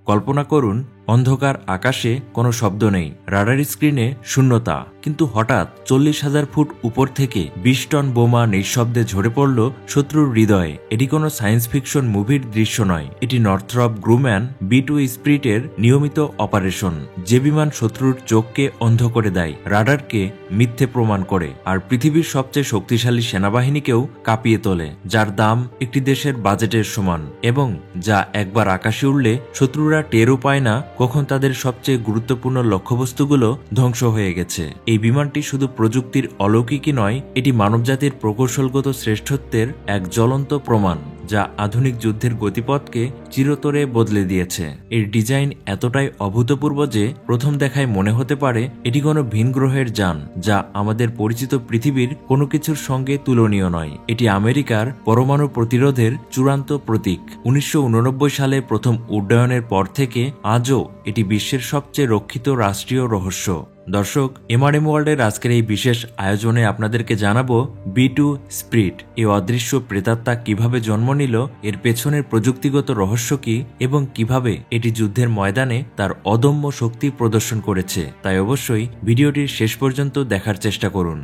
কল্পনা করুন, অন্ধকার আকাশে কোনো শব্দ নেই, রাডার স্ক্রিনে শূন্যতা, কিন্তু হঠাৎ 40,000 ফুট উপর থেকে 20 টন বোমা নিঃশব্দে ঝরে পড়ল শত্রুর হৃদয়ে। এটি কোনো সায়েন্স ফিকশন মুভির দৃশ্য নয়, এটি নর্থরপ গ্রুম্যান B2 স্পিরিটের নিয়মিত অপারেশন, যে বিমান শত্রুর চোখকে অন্ধ করে দেয়, রাডারকে মিথ্যে প্রমাণ করে, আর পৃথিবীর সবচেয়ে শক্তিশালী সেনাবাহিনীকেও কাঁপিয়ে তোলে, যার দাম একটি দেশের বাজেটের সমান, এবং যা একবার আকাশে উড়লে শত্রুরা টেরও পায় না কখন তাদের সবচেয়ে গুরুত্বপূর্ণ লক্ষ্যবস্তুগুলো ধ্বংস হয়ে গেছে। এই বিমানটি শুধু প্রযুক্তির অলৌকিকই নয়, এটি মানবজাতির প্রকৌশলগত শ্রেষ্ঠত্বের এক জ্বলন্ত প্রমাণ, যা আধুনিক যুদ্ধের গতিপথকে চিরতরে বদলে দিয়েছে। এর ডিজাইন এতটাই অভূতপূর্ব যে প্রথম দেখায় মনে হতে পারে এটি কোনো ভিন গ্রহের যান, যা আমাদের পরিচিত পৃথিবীর কোনো কিছুর সঙ্গে তুলনীয় নয়। এটি আমেরিকার পরমাণু প্রতিরোধের চূড়ান্ত প্রতীক। 1989 সালে প্রথম উড্ডয়নের পর থেকে আজও এটি বিশ্বের সবচেয়ে রক্ষিত রাষ্ট্রীয় রহস্য। দর্শক, MRM ওয়ার্ল্ডের আজকের এই বিশেষ আয়োজনে আপনাদেরকে জানাবো B2 স্পিরিট, এই অদৃশ্য প্রেতাত্মা কিভাবে জন্ম নিল, এর পেছনের প্রযুক্তিগত রহস্য কি, এবং কিভাবে এটি যুদ্ধের ময়দানে তার অদম্য শক্তি প্রদর্শন করেছে। তাই অবশ্যই ভিডিওটির শেষ পর্যন্ত দেখার চেষ্টা করুন।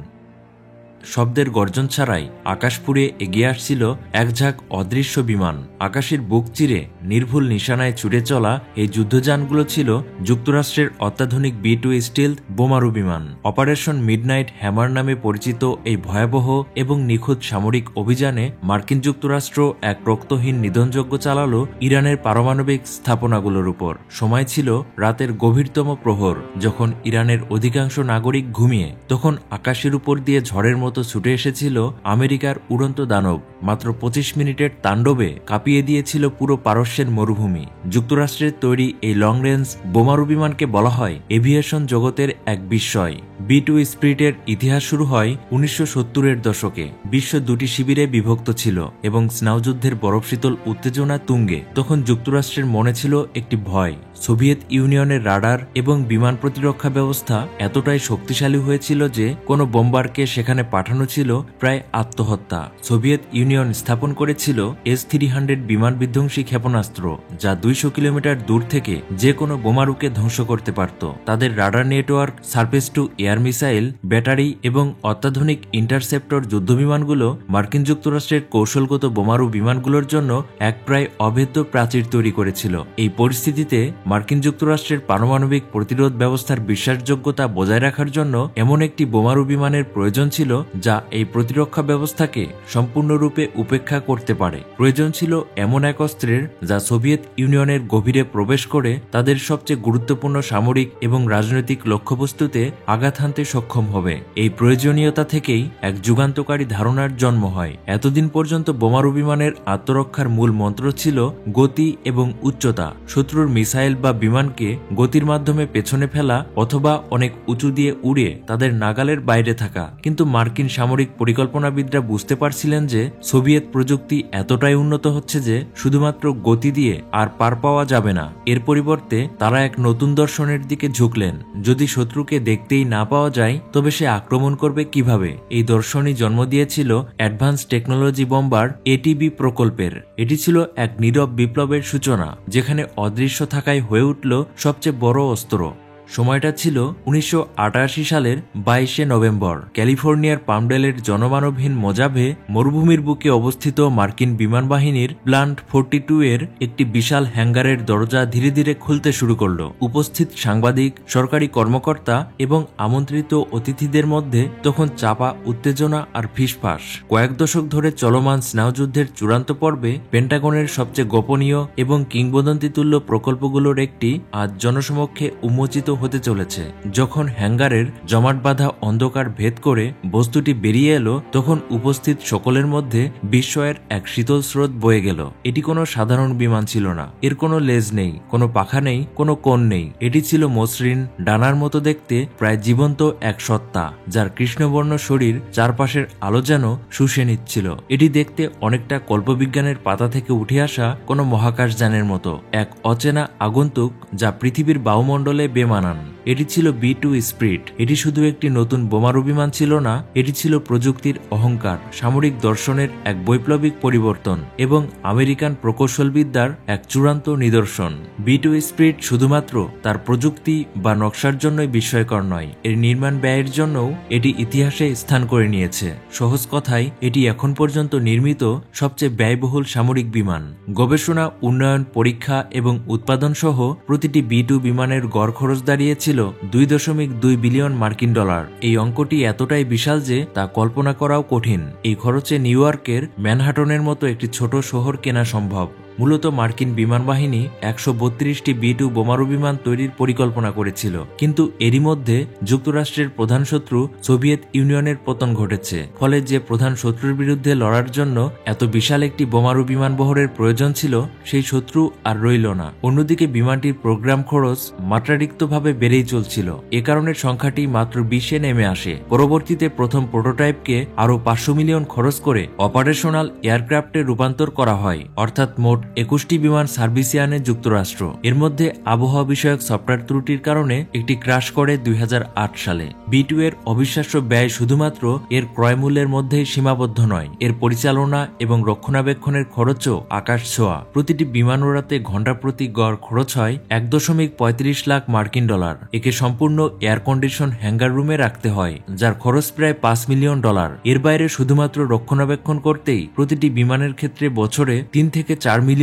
শব্দের গর্জন ছাড়াই আকাশ পুড়ে এগিয়ে আসছিল এক ঝাঁক অদৃশ্য বিমান। আকাশের বুক চিরে নির্ভুল নিশানায় ছুটে চলা এই যুদ্ধযানগুলো ছিল যুক্তরাষ্ট্রের অত্যাধুনিক B2 স্টিলথ বোমারু বিমান। অপারেশন মিডনাইট হ্যামার নামে পরিচিত এই ভয়াবহ এবং নিখুঁত সামরিক অভিযানে মার্কিন যুক্তরাষ্ট্র এক রক্তহীন নিধনযজ্ঞ চালালো ইরানের পারমাণবিক স্থাপনাগুলোর উপর। সময় ছিল রাতের গভীরতম প্রহর, যখন ইরানের অধিকাংশ নাগরিক ঘুমিয়ে, তখন আকাশের উপর দিয়ে ঝড়ের মতো ছুটে এসেছিল আমেরিকার উড়ন্ত দানব। মাত্র 25 মিনিটের তাণ্ডবে কাঁপিয়ে দিয়েছিল পুরো পারস্যের মরুভূমি। যুক্তরাষ্ট্রের তৈরি এই লং রেঞ্জ বোমারু বিমানকে বলা হয় এভিয়েশন জগতের এক বিস্ময়। B2 স্পিরিটের ইতিহাস শুরু হয় 1970-এর দশকে। বিশ্ব দুটি শিবিরে বিভক্ত ছিল এবং স্নাউযুদ্ধের বরফশীতল উত্তেজনা তুঙ্গে। তখন যুক্তরাষ্ট্রের মনে ছিল একটি ভয়। সোভিয়েত ইউনিয়নের রাডার এবং বিমান প্রতিরক্ষা ব্যবস্থা এতটাই শক্তিশালী হয়েছিল যে কোনো বোম্বারকে সেখানে পাঠানো ছিল প্রায় আত্মহত্যা। সোভিয়েত ইউনিয়ন স্থাপন করেছিল S-300 বিমান বিধ্বংসী ক্ষেপণাস্ত্র, যা 200 কিলোমিটার দূর থেকে যে কোনো বোমারুকে ধ্বংস করতে পারত। তাদের radar network, surface two air missile, battery এবং অত্যাধুনিক ইন্টারসেপ্টর যুদ্ধবিমানগুলো মার্কিন যুক্তরাষ্ট্রের কৌশলগত বোমারু বিমানগুলোর জন্য এক প্রায় অভেদ্য প্রাচীর তৈরি করেছিল। এই পরিস্থিতিতে মার্কিন যুক্তরাষ্ট্রের পারমাণবিক প্রতিরোধ ব্যবস্থার বিশ্বাসযোগ্যতা বজায় রাখার জন্য এমন একটি বোমারু বিমানের প্রয়োজন ছিল যা এই প্রতিরক্ষা ব্যবস্থাকে সম্পূর্ণরূপে উপেক্ষা করতে পারে। প্রয়োজন ছিল এমন এক অস্ত্রের যা সোভিয়েত ইউনিয়নের গভীরে প্রবেশ করে তাদের সবচেয়ে গুরুত্বপূর্ণ সামরিক এবং রাজনৈতিক লক্ষ্যবস্তুতে আঘাত হানতে সক্ষম হবে। এই প্রয়োজনীয়তা থেকেই এক যুগান্তকারী ধারণার জন্ম হয়। এতদিন পর্যন্ত বোমারু বিমানের আত্মরক্ষার মূল মন্ত্র ছিল গতি এবং উচ্চতা, শত্রুর মিসাইল বা বিমানকে গতির মাধ্যমে পেছনে ফেলা অথবা অনেক উঁচু দিয়ে উড়ে তাদের নাগালের বাইরে থাকা। কিন্তু মার্কিন সামরিক পরিকল্পনাবিদরা বুঝতে পারছিলেন যে সোভিয়েত প্রযুক্তি এতটাই উন্নত হচ্ছে যে শুধুমাত্র গতি দিয়ে আর পার পাওয়া যাবে না। এর পরিবর্তে তারা এক নতুন দর্শনের দিকে ঝুঁকলেন। যদি শত্রুকে দেখতেই না পাওয়া যায় তবে সে আক্রমণ করবে কিভাবে? এই দর্শনই জন্ম দিয়েছিল অ্যাডভান্স টেকনোলজি বম্বার ATB প্রকল্পের। এটি ছিল এক নীরব বিপ্লবের সূচনা, যেখানে অদৃশ্য থাকায় হয়ে উঠল সবচেয়ে বড় অস্ত্র। সময়টা ছিল 1988 সালের 22 নভেম্বর। ক্যালিফোর্নিয়ার পামডেলের জনমানবহীন মোজাভে মরুভূমির বুকে অবস্থিত মার্কিন বিমান বাহিনীর প্লান্ট 42 এর একটি বিশাল হ্যাঙ্গারের দরজা ধীরে ধীরে খুলতে শুরু করল। উপস্থিত সাংবাদিক, সরকারি কর্মকর্তা এবং আমন্ত্রিত অতিথিদের মধ্যে তখন চাপা উত্তেজনা আর ফিসফাস। কয়েক দশক ধরে চলমান স্নাউযুদ্ধের চূড়ান্ত পর্বে পেন্টাগনের সবচেয়ে গোপনীয় এবং কিংবদন্তিতুল্য প্রকল্পগুলোর একটি আজ জনসমক্ষে উন্মোচিত হতে চলেছে। যখন হ্যাঙ্গারের জমাট বাঁধা অন্ধকার ভেদ করে বস্তুটি বেরিয়ে এলো, তখন উপস্থিত সকলের মধ্যে বিস্ময়ের এক শীতল স্রোত বয়ে গেল। এটি কোনো সাধারণ বিমান ছিল না। এর কোনো লেজ নেই, কোনো পাখা নেই, কোনো কোণ নেই। এটি ছিল মসৃণ ডানার মতো দেখতে, প্রায় জীবন্ত এক সত্তা, যার কৃষ্ণবর্ণ শরীর চারপাশের আলো যেন শুষে নিচ্ছিল। এটি দেখতে অনেকটা কল্পবিজ্ঞানের পাতা থেকে উঠে আসা কোনো মহাকাশযানের মতো, এক অচেনা আগন্তুক যা পৃথিবীর বায়ুমণ্ডলে বেমানান। এটি ছিল B2 স্পিরিট। এটি শুধু একটি নতুন বোমারু বিমান ছিল না, এটি ছিল প্রযুক্তির অহংকার, সামরিক দর্শনের এক বৈপ্লবিক পরিবর্তন এবং আমেরিকান প্রকৌশলবিদ্যার এক চূড়ান্ত নিদর্শন। B2 স্পিরিট শুধুমাত্র তার প্রযুক্তি বা নকশার জন্যই বিস্ময়কর নয়, এর নির্মাণ ব্যয়ের জন্যও এটি ইতিহাসে স্থান করে নিয়েছে। সহজ কথায়, এটি এখন পর্যন্ত নির্মিত সবচেয়ে ব্যয়বহুল সামরিক বিমান। গবেষণা, উন্নয়ন, পরীক্ষা এবং উৎপাদন সহ প্রতিটি B2 বিমানের গড় খরচ দাঁড়িয়েছিল $2.2 বিলিয়ন মার্কিন ডলার। এই অঙ্কটি এতটাই বিশাল যে তা কল্পনা করাও কঠিন। এই খরচে নিউ ইয়র্কের ম্যানহাটনের মতো একটি ছোট শহর কেনা সম্ভব। মূলত মার্কিন বিমান বাহিনী 132টি B2 বোমারু বিমান তৈরির পরিকল্পনা করেছিল, কিন্তু এরই মধ্যে যুক্তরাষ্ট্রের প্রধান শত্রু সোভিয়েত ইউনিয়নের পতন ঘটেছে। ফলে যে প্রধান শত্রুর বিরুদ্ধে লড়ার জন্য এত বিশাল একটি বোমারু বিমান বহরের প্রয়োজন ছিল, সেই শত্রু আর রইল না। অন্যদিকে বিমানটির প্রোগ্রাম খরচ মাত্রাতিরিক্তভাবে বেড়েই চলছিল। এ কারণে সংখ্যাটি মাত্র 20-এ নেমে আসে। পরবর্তীতে প্রথম প্রোটোটাইপকে আরও 500 মিলিয়ন খরচ করে অপারেশনাল এয়ারক্রাফটে রূপান্তর করা হয়, অর্থাৎ মোট 21টি বিমান সার্ভিসে আনে যুক্তরাষ্ট্র। এর মধ্যে আবহাওয়া বিষয়ক সফটওয়্যার ত্রুটির কারণে একটি ক্রাশ করে 2008 সালে। B2 এর অবিশ্বাস্য ব্যয় শুধুমাত্র এর ক্রয় মূল্যের মধ্যেই সীমাবদ্ধ নয়, এর পরিচালনা এবং রক্ষণাবেক্ষণের খরচও আকাশ ছোঁয়া। প্রতিটি বিমান উড়াতে ঘণ্টা প্রতি গড় খরচ হয় $1.35 লাখ মার্কিন ডলার। একে সম্পূর্ণ এয়ার কন্ডিশন হ্যাঙ্গার রুমে রাখতে হয়, যার খরচ প্রায় $5 মিলিয়ন। এর বাইরে শুধুমাত্র রক্ষণাবেক্ষণ করতেই প্রতিটি বিমানের ক্ষেত্রে বছরে $3 থেকে $4 মিলিয়ন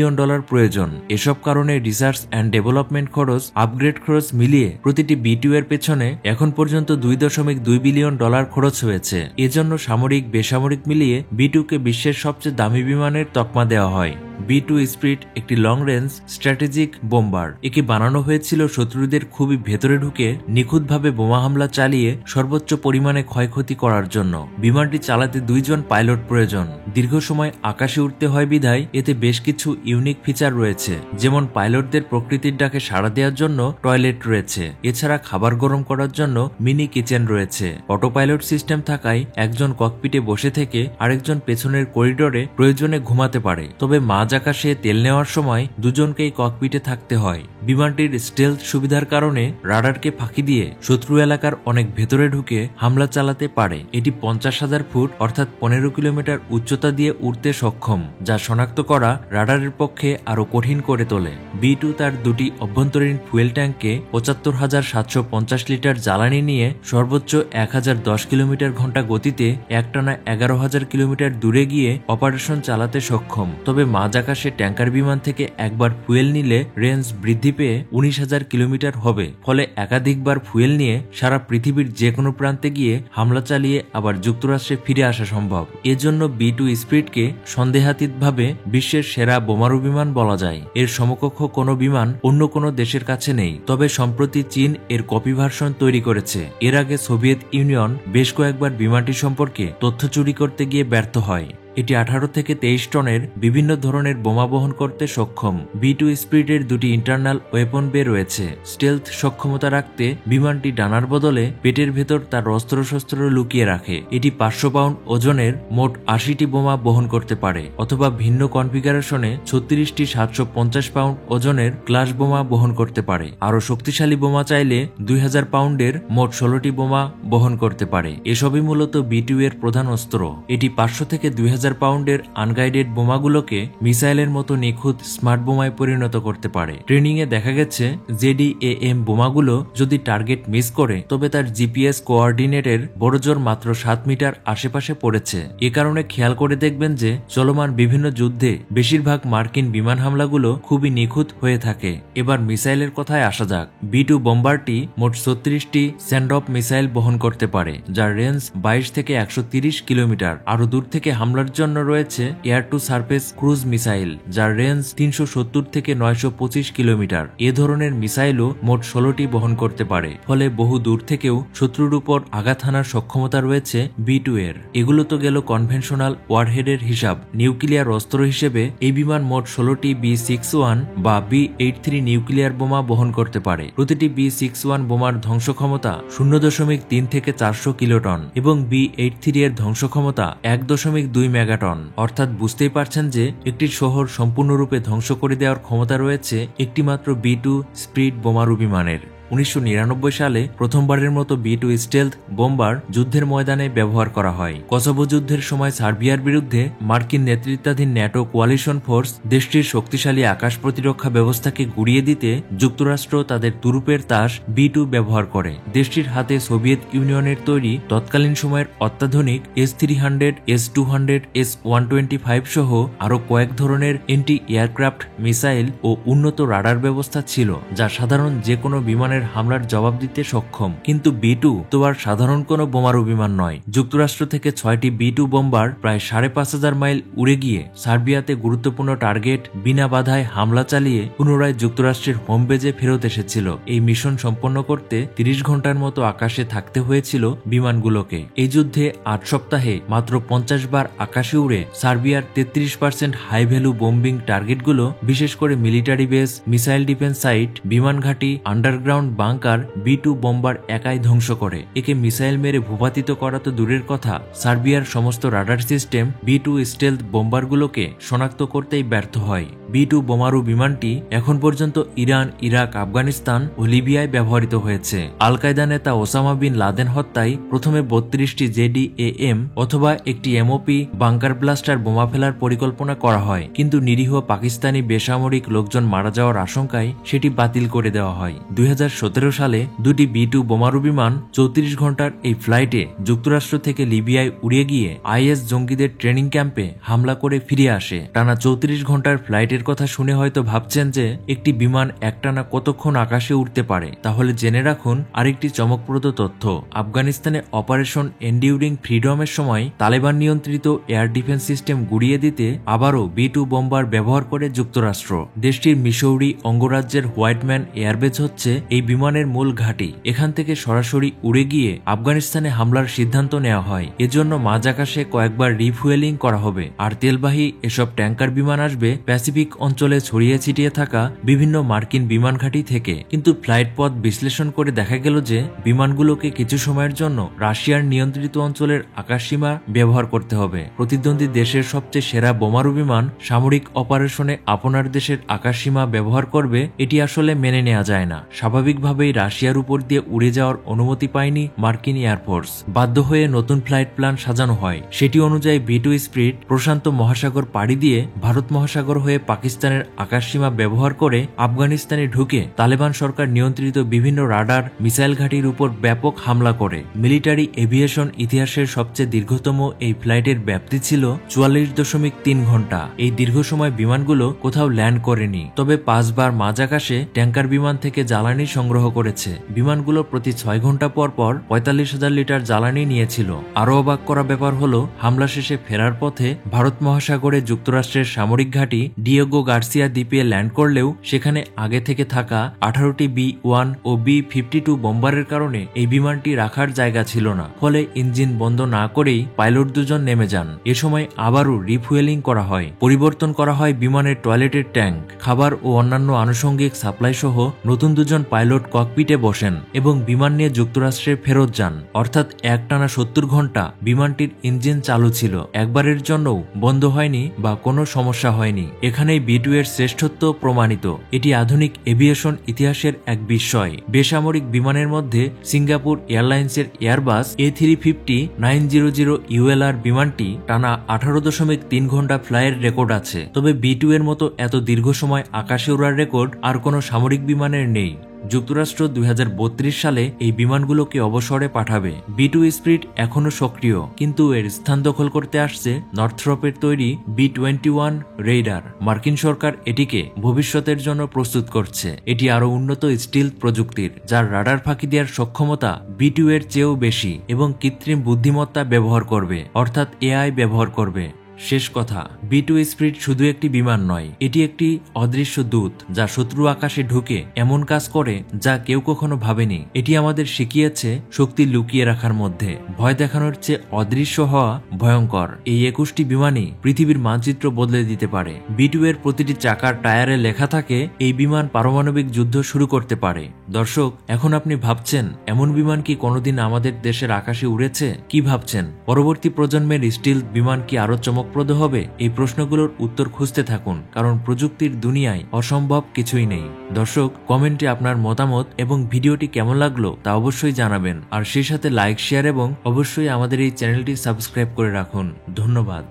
প্রয়োজন। এসব কারণে রিসার্চ অ্যান্ড ডেভেলপমেন্ট খরচ, আপগ্রেড খরচ মিলিয়ে প্রতিটি B2 এর পেছনে এখন পর্যন্ত $2.2 বিলিয়ন খরচ হয়েছে। এজন্য সামরিক বেসামরিক মিলিয়ে B2কে বিশ্বের সবচেয়ে দামি বিমানের তকমা দেওয়া হয়। B2 স্পিরিট একটি লং রেঞ্জ স্ট্র্যাটেজিক বোম্বার। একে বানানো হয়েছিল শত্রুদের খুবই ভেতরে ঢুকে নিখুঁতভাবে বোমা হামলা চালিয়ে সর্বোচ্চ পরিমাণে ক্ষয়ক্ষতি করার জন্য। বিমানটি চালাতে 2 জন পাইলট প্রয়োজন। দীর্ঘ সময় আকাশে উঠতে হয় বিধায় এতে বেশ কিছু ইউনিক ফিচার রয়েছে, যেমন পাইলটদের প্রকৃতির ডাকে সাড়া দেওয়ার জন্য টয়লেট রয়েছে। এছাড়া খাবার গরম করার জন্য মিনি কিচেন রয়েছে। অটো পাইলট সিস্টেম থাকায় একজন ককপিটে বসে থেকে আরেকজন পেছনের করিডোরে প্রয়োজনে ঘুমাতে পারে। তবে মাঝ আকাশে তেল নেওয়ার সময় দুজনকেই ককপিটে থাকতে হয়। বিমানটির স্টেলথ সুবিধার কারণে রাডারকে ফাঁকি দিয়ে শত্রু এলাকার অনেক ভেতরে ঢুকে হামলা চালাতে পারে। এটি 50,000 ফুট অর্থাৎ 15 কিলোমিটার উচ্চতা দিয়ে উঠতে সক্ষম, যা শনাক্ত করা রাডারের পক্ষে আরো কঠিন করে তোলে। B2 তার দুটি অভ্যন্তরীণ ফুয়েল ট্যাঙ্কে 75,750 লিটার জ্বালানি নিয়ে সর্বোচ্চ 1010 কিলোমিটার ঘন্টা গতিতে একটানা 11,000 কিলোমিটার দূরে গিয়ে অপারেশন চালাতে সক্ষম। তবে মাঝ আকাশে ট্যাঙ্কার বিমান থেকে একবার ফুয়েল নিলে রেঞ্জ বৃদ্ধি পেয়ে 19,000 কিলোমিটার হবে। ফলে একাধিকবার ফুয়েল নিয়ে সারা পৃথিবীর যে কোনো প্রান্তে গিয়ে হামলা চালিয়ে আবার যুক্তরাষ্ট্রে ফিরে আসা সম্ভব। এজন্য B2 স্পিরিটকে সন্দেহাতীতভাবে বিশ্বের সেরা বোমারু বিমান বলা যায়। এর সমকক্ষ কোনো বিমান অন্য কোনো দেশের কাছে নেই। তবে সম্প্রতি চীন এর কপি ভার্সন তৈরি করেছে। এর আগে সোভিয়েত ইউনিয়ন বেশ কয়েকবার বিমানটি সম্পর্কে তথ্য চুরি করতে গিয়ে ব্যর্থ হয়। এটি 18 থেকে 23 টনের বিভিন্ন ধরনের বোমা বহন করতে সক্ষম। B2 স্পিরিটের দুটি ইন্টারনাল ওয়েপন বে রয়েছে। স্টেলথ সক্ষমতা রাখতে বিমানটি ডানার বদলে পেটের ভেতর তার অস্ত্রশস্ত্র লুকিয়ে রাখে। এটি 500 পাউন্ড ওজনের মোট 80টি বোমা বহন করতে পারে, অথবা ভিন্ন কনফিগারেশনে 36টি 750 পাউন্ড ওজনের ক্লাস বোমা বহন করতে পারে। আরও শক্তিশালী বোমা চাইলে 2000 পাউন্ডের মোট 16টি বোমা বহন করতে পারে। এসবই মূলত B2 এর প্রধান অস্ত্র। এটি 500 থেকে 2000 পাউন্ডের আনগাইডেড বোমাগুলোকে মিসাইলের মতো নিখুঁত স্মার্ট বোমায় পরিণত করতে পারে। ট্রেনিং এ দেখা গেছে ZDAM বোমাগুলো যদি টার্গেট মিস করে তবে তার GPS কোঅর্ডিনেটের বড়জোর মাত্র 7 মিটার আশেপাশে পড়েছে। এ কারণে খেয়াল করে দেখবেন যে চলমান বিভিন্ন যুদ্ধে বেশিরভাগ মার্কিন বিমান হামলাগুলো খুবই নিখুঁত হয়ে থাকে। এবার মিসাইলের কথায় আসা যাক। B2 বোম্বারটি মোট 36টি স্যান্ডঅফ মিসাইল বহন করতে পারে, যার রেঞ্জ 22 থেকে 130 কিলোমিটার। আরো দূর থেকে হামলার জন্য রয়েছে air to surface cruise missile, যার রেঞ্জ 370 থেকে 925 কিলোমিটার। এ ধরনের মিসাইলও মোট 16টি বহন করতে পারে। ফলে বহু দূর থেকেও শত্রুর উপর আঘাত হানার সক্ষমতা রয়েছে B2 এর। এগুলো তো গেল কনভেনশনাল ওয়ারহেডের হিসাব। নিউক্লিয়ার অস্ত্র হিসেবে এই বিমান মোট 16টি B61 বা B83 নিউক্লিয়ার বোমা বহন করতে পারে। প্রতিটি B61 বোমার ধ্বংস ক্ষমতা 0.3 থেকে 400 কিলোটন এবং B83 এর ধ্বংস ক্ষমতা 1.2 মেগাটন। অর্থাৎ বুঝতেই পারছেন যে একটি শহর সম্পূর্ণরূপে ধ্বংস করে দেওয়ার ক্ষমতা রয়েছে একটি মাত্র B2 স্পিরিট বোমারু বিমানের। 1999 সালে প্রথমবারের মতো B-2 স্টেলথ বোম্বার যুদ্ধের ময়দানে ব্যবহার করা হয়। কসোভো যুদ্ধের সময় সার্বিয়ার বিরুদ্ধে মার্কিন নেতৃত্বাধীন ন্যাটো কোয়ালিশন ফোর্স দেশটির শক্তিশালী আকাশ প্রতিরক্ষা ব্যবস্থাকে গুড়িয়ে দিতে যুক্তরাষ্ট্র তাদের তুরুপের তাস B-2 ব্যবহার করে। দেশটির হাতে সোভিয়েত ইউনিয়নের তৈরি তৎকালীন সময়ের অত্যাধুনিক S-300, S-200, S-125 সহ আরও কয়েক ধরনের এন্টি এয়ারক্রাফট মিসাইল ও উন্নত রাডার ব্যবস্থা ছিল, যা সাধারণ যে কোনো বিমানের হামলার জবাব দিতে সক্ষম। কিন্তু B-2 তো আর সাধারণ কোনো বোমারু বিমান নয়। যুক্তরাষ্ট্র থেকে 6টি B-2 বোম্বার প্রায় 5,500 মাইল উড়ে গিয়ে সার্বিয়াতে গুরুত্বপূর্ণ টার্গেট বিনা বাধায় হামলা চালিয়ে পুনরায় যুক্তরাষ্ট্রের হোম বেজে ফেরত এসেছিল। এই মিশন সম্পন্ন করতে 30 ঘন্টার মতো আকাশে থাকতে হয়েছিল বিমানগুলোকে। এই যুদ্ধে 8 সপ্তাহে মাত্র 50 বার আকাশে উড়ে সার্বিয়ার 33% হাই ভ্যালু বোম্বিং টার্গেটগুলো, বিশেষ করে military base, missile defence site, বিমান ঘাঁটি, আন্ডারগ্রাউন্ড বাংকার B-2 বোম্বার একাই ধ্বংস করে। একে মিসাইল মেরে ভূপাতিত করা তো দূরের কথা, সার্বিয়ার সমস্ত রাডার সিস্টেম B-2 স্টেলথ বোম্বারগুলোকে শনাক্ত করতেই ব্যর্থ হয়। B-2 বোমারু বিমানটি এখন পর্যন্ত ইরান, ইরাক, আফগানিস্তান ও লিবিয়ায় ব্যবহৃত হয়েছে। আল কায়দা নেতা ওসামা বিন লাদেন হত্যায় প্রথমে 32টি JDAM অথবা একটি MOP বাংকার ব্লাস্টার বোমা ফেলার পরিকল্পনা করা হয়, কিন্তু নিরীহ পাকিস্তানি বেসামরিক লোকজন মারা যাওয়ার আশঙ্কায় সেটি বাতিল করে দেওয়া হয়। 2017 সালে দুটি B-2 বোমারু বিমান 34 ঘন্টার এই ফ্লাইটে যুক্তরাষ্ট্র থেকে লিবিয়ায় উড়িয়ে গিয়ে IS জঙ্গিদের ট্রেনিং ক্যাম্পে হামলা করে ফিরে আসে। টানা 34 ঘন্টার ফ্লাইটের কথা শুনে হয়তো ভাবছেন যে একটি বিমান একটানা কতক্ষণ আকাশে উঠতে পারে। তাহলে জেনে রাখুন আরেকটি চমকপ্রদ তথ্য। আফগানিস্তানে অপারেশন এন্ডিউরিং ফ্রিডমের সময় তালেবান নিয়ন্ত্রিত এয়ার ডিফেন্স সিস্টেম গুড়িয়ে দিতে আবারও B-2 বোম্বার ব্যবহার করে যুক্তরাষ্ট্র। দেশটির মিসৌরি অঙ্গরাজ্যের হোয়াইটম্যান এয়ারবেজ হচ্ছে এই বিমানের মূল ঘাঁটি। এখান থেকে সরাসরি উড়ে গিয়ে আফগানিস্তানে হামলার সিদ্ধান্ত নেওয়া হয়। এজন্য মাঝ আকাশে কয়েকবার রিফুয়েলিং করা হবে, আর তেলবাহী এসব ট্যাঙ্কার বিমান আসবে প্যাসিফিক অঞ্চলে ছড়িয়ে ছিটিয়ে থাকা বিভিন্ন মার্কিন বিমান ঘাঁটি থেকে। কিন্তু ফ্লাইট পথ বিশ্লেষণ করে দেখা গেল যে বিমানগুলোকে কিছু সময়ের জন্য রাশিয়ার নিয়ন্ত্রিত অঞ্চলের আকাশসীমা ব্যবহার করতে হবে। প্রতিদ্বন্দ্বী দেশের সবচেয়ে সেরা বোমারু বিমান সামরিক অপারেশনে আপনার দেশের আকাশসীমা ব্যবহার করবে, এটি আসলে মেনে নেওয়া যায় না। স্বাভাবিকভাবেই রাশিয়ার উপর দিয়ে উড়ে যাওয়ার অনুমতি পায়নি মার্কিন এয়ারফোর্স। বাধ্য হয়ে নতুন ফ্লাইট প্ল্যান সাজানো হয়। সেটি অনুযায়ী B-2 স্পিরিট প্রশান্ত মহাসাগর পাড়ি দিয়ে ভারত মহাসাগর হয়ে পাকিস্তানের আকাশসীমা ব্যবহার করে আফগানিস্তানে ঢুকে তালেবান সরকার নিয়ন্ত্রিত বিভিন্ন রাডার, মিসাইল ঘাঁটির উপর ব্যাপক হামলা করে। মিলিটারি এভিয়েশন ইতিহাসের সবচেয়ে দীর্ঘতম এই ফ্লাইটের ব্যাপ্তি ছিল 44.3 ঘন্টা। এই দীর্ঘ সময় বিমানগুলো কোথাও ল্যান্ড করেনি, তবে 5 বার মাঝ আকাশে ট্যাঙ্কার বিমান থেকে জ্বালানি সংগ্রহ করেছে। বিমানগুলো প্রতি 6 ঘন্টা পর পর 45,000 লিটার জ্বালানি নিয়েছিল। আরও অবাক করা ব্যাপার হলো, হামলা শেষে ফেরার পথে ভারত মহাসাগরে যুক্তরাষ্ট্রের সামরিক ঘাঁটি ডিয়েগো গার্সিয়া দ্বীপে ল্যান্ড করলেও সেখানে আগে থেকে থাকা 18টি B-1 ও B-52 বোম্বারের কারণে এই বিমানটি রাখার জায়গা ছিল না। ফলে ইঞ্জিন বন্ধ না করেই পাইলট দুজন নেমে যান। এ সময় আবারও রিফুয়েলিং করা হয়, পরিবর্তন করা হয় বিমানের টয়লেটের ট্যাঙ্ক, খাবার ও অন্যান্য আনুষঙ্গিক সাপ্লাই সহ নতুন দুজন পাইলট ককপিটে বসেন এবং বিমান নিয়ে যুক্তরাষ্ট্রে ফেরত যান। অর্থাৎ একটানা 70 ঘন্টা বিমানটির ইঞ্জিন চালু ছিল, একবারের জন্যও বন্ধ হয়নি বা কোনো সমস্যা হয়নি। এখানেই B-2 এর শ্রেষ্ঠত্ব প্রমাণিত। এটি আধুনিক এভিয়েশন ইতিহাসের এক বিস্ময়। বেসামরিক বিমানের মধ্যে সিঙ্গাপুর এয়ারলাইন্সের এয়ারবাস A350-900 ULR বিমানটি টানা 18.3 ঘন্টা ফ্লাইয়ের রেকর্ড আছে। তবে B-2 এর মতো এত দীর্ঘ সময় আকাশে ওড়ার রেকর্ড আর কোনো সামরিক বিমানের নেই। যুক্তরাষ্ট্র 2032 সালে এই বিমানগুলোকে অবসরে পাঠাবে। B-2 স্পিরিট এখনও সক্রিয়, কিন্তু এর স্থান দখল করতে আসছে নর্থরপের তৈরি B-21 রেইডার। মার্কিন সরকার এটিকে ভবিষ্যতের জন্য প্রস্তুত করছে। এটি আরও উন্নত স্টিলথ প্রযুক্তির, যার রাডার ফাঁকি দেওয়ার সক্ষমতা B-2 এর চেয়েও বেশি এবং কৃত্রিম বুদ্ধিমত্তা ব্যবহার করবে, অর্থাৎ AI ব্যবহার করবে। শেষ কথা, B-2 স্পিরিট শুধু একটি বিমান নয়, এটি একটি অদৃশ্য দূত যা শত্রু আকাশে ঢুকে এমন কাজ করে যা কেউ কখনো ভাবেনি। এটি আমাদের শিখিয়েছে শক্তি লুকিয়ে রাখার মধ্যে, ভয় দেখানোর চেয়ে অদৃশ্য হওয়া ভয়ঙ্কর। এই 21টি বিমানই পৃথিবীর মানচিত্র বদলে দিতে পারে। B-2 এর প্রতিটি চাকার টায়ারে লেখা থাকে এই বিমান পারমাণবিক যুদ্ধ শুরু করতে পারে। দর্শক, এখন আপনি ভাবছেন এমন বিমান কি কোনোদিন আমাদের দেশের আকাশে উড়েছে? কি ভাবছেন? পরবর্তী প্রজন্মের স্টিল বিমান কি আরো চমকপ্রদ হবে? এই প্রশ্নগুলোর উত্তর খুঁজতে থাকুন, কারণ প্রযুক্তির দুনিয়ায় অসম্ভব কিছুই নেই। দর্শক, কমেন্টে আপনার মতামত এবং ভিডিওটি কেমন লাগলো তা অবশ্যই জানাবেন, আর সেই সাথে লাইক, শেয়ার এবং অবশ্যই আমাদের এই চ্যানেলটি সাবস্ক্রাইব করে রাখুন। ধন্যবাদ।